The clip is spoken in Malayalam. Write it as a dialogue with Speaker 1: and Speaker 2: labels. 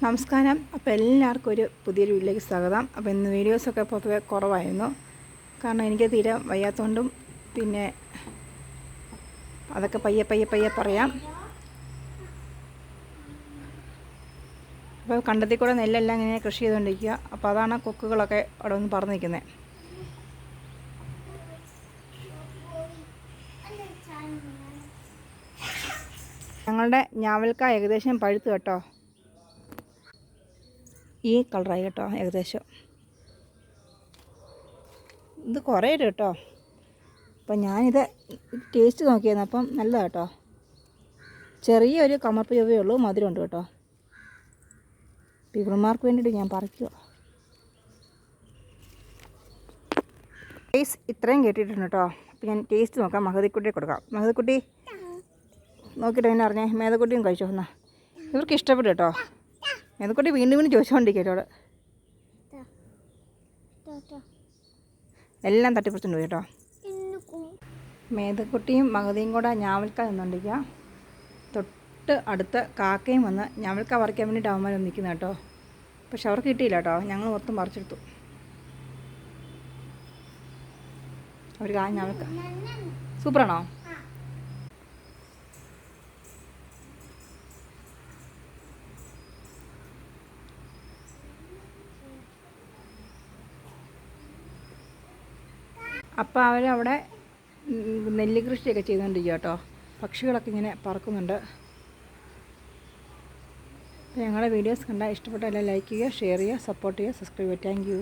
Speaker 1: നമസ്കാരം. അപ്പോൾ എല്ലാവർക്കും ഒരു പുതിയൊരു വീട്ടിലേക്ക് സ്വാഗതം. അപ്പോൾ ഇന്ന് വീഡിയോസൊക്കെ പൊതുവെ കുറവായിരുന്നു. കാരണം എനിക്ക് തീരെ വയ്യാത്തതുകൊണ്ടും പിന്നെ അതൊക്കെ പയ്യെ പറയാം. അപ്പോൾ കണ്ടത്തിൽ കൂടെ നെല്ലെല്ലാം ഇങ്ങനെ കൃഷി ചെയ്തുകൊണ്ടിരിക്കുക. അപ്പോൾ അതാണ് കൊക്കുകളൊക്കെ അവിടെ വന്ന് പറന്ന് നിൽക്കുന്നത്. ഞങ്ങളുടെ ഞാവൽക്കായ ഏകദേശം പഴുത്തു കേട്ടോ. ഈ കളറായി കേട്ടോ ഏകദേശം. ഇത് കുറേ കേട്ടോ. അപ്പം ഞാനിത് ടേസ്റ്റ് നോക്കിയായിരുന്നു. അപ്പം നല്ലതാണ് കേട്ടോ. ചെറിയൊരു കമർപ്പ് ചൊവ്വേ ഉള്ളൂ, മധുരമുണ്ട് കേട്ടോ. ഇവന്മാർക്ക് വേണ്ടിയിട്ട് ഞാൻ പറിക്കുക. ടേസ്റ്റ് ഇത്രയും കേട്ടിട്ടുണ്ട് കേട്ടോ. അപ്പം ഞാൻ ടേസ്റ്റ് നോക്കാം. മഹതിക്കുട്ടിയെ കൊടുക്കാം. മഹതിക്കുട്ടി നോക്കിയിട്ട് എന്നെ അറിഞ്ഞേ. മേധക്കുട്ടിയും കഴിച്ചോ എന്നാൽ. ഇവർക്ക് ഇഷ്ടപ്പെട്ടു കേട്ടോ. മേധക്കുട്ടി വീണ്ടും ചോദിച്ചുകൊണ്ടിരിക്കട്ടോ. എല്ലാം തട്ടിപ്പറിച്ചുകൊണ്ട് പോയി കേട്ടോ. മേധക്കുട്ടിയും മഹതിയും കൂടെ ഞാവൽക്ക നിന്നുകൊണ്ടിരിക്കുക. തൊട്ട് അടുത്ത കാക്കയും വന്ന് ഞാവൽക്ക പറിക്കാൻ വേണ്ടിയിട്ട് അവന്മാർ നിൽക്കുന്നത് കേട്ടോ. പക്ഷെ അവർക്ക് കിട്ടിയില്ല കേട്ടോ. ഞങ്ങൾ മൊത്തം പറിച്ചെടുത്തു. അവർ ഞാവൽക്ക സൂപ്പറാണോ? അപ്പോൾ അവരവിടെ നെല്ല് കൃഷിയൊക്കെ ചെയ്തുകൊണ്ടിരിക്കുക കേട്ടോ. പക്ഷികളൊക്കെ ഇങ്ങനെ പറക്കുന്നുണ്ട്. അപ്പോൾ ഞങ്ങളുടെ വീഡിയോസ് കണ്ടാൽ ഇഷ്ടപ്പെട്ട എല്ലാം ലൈക്ക് ചെയ്യുക, ഷെയർ ചെയ്യുക, സപ്പോർട്ട് ചെയ്യുക, സബ്സ്ക്രൈബ് ചെയ്യുക. Thank you.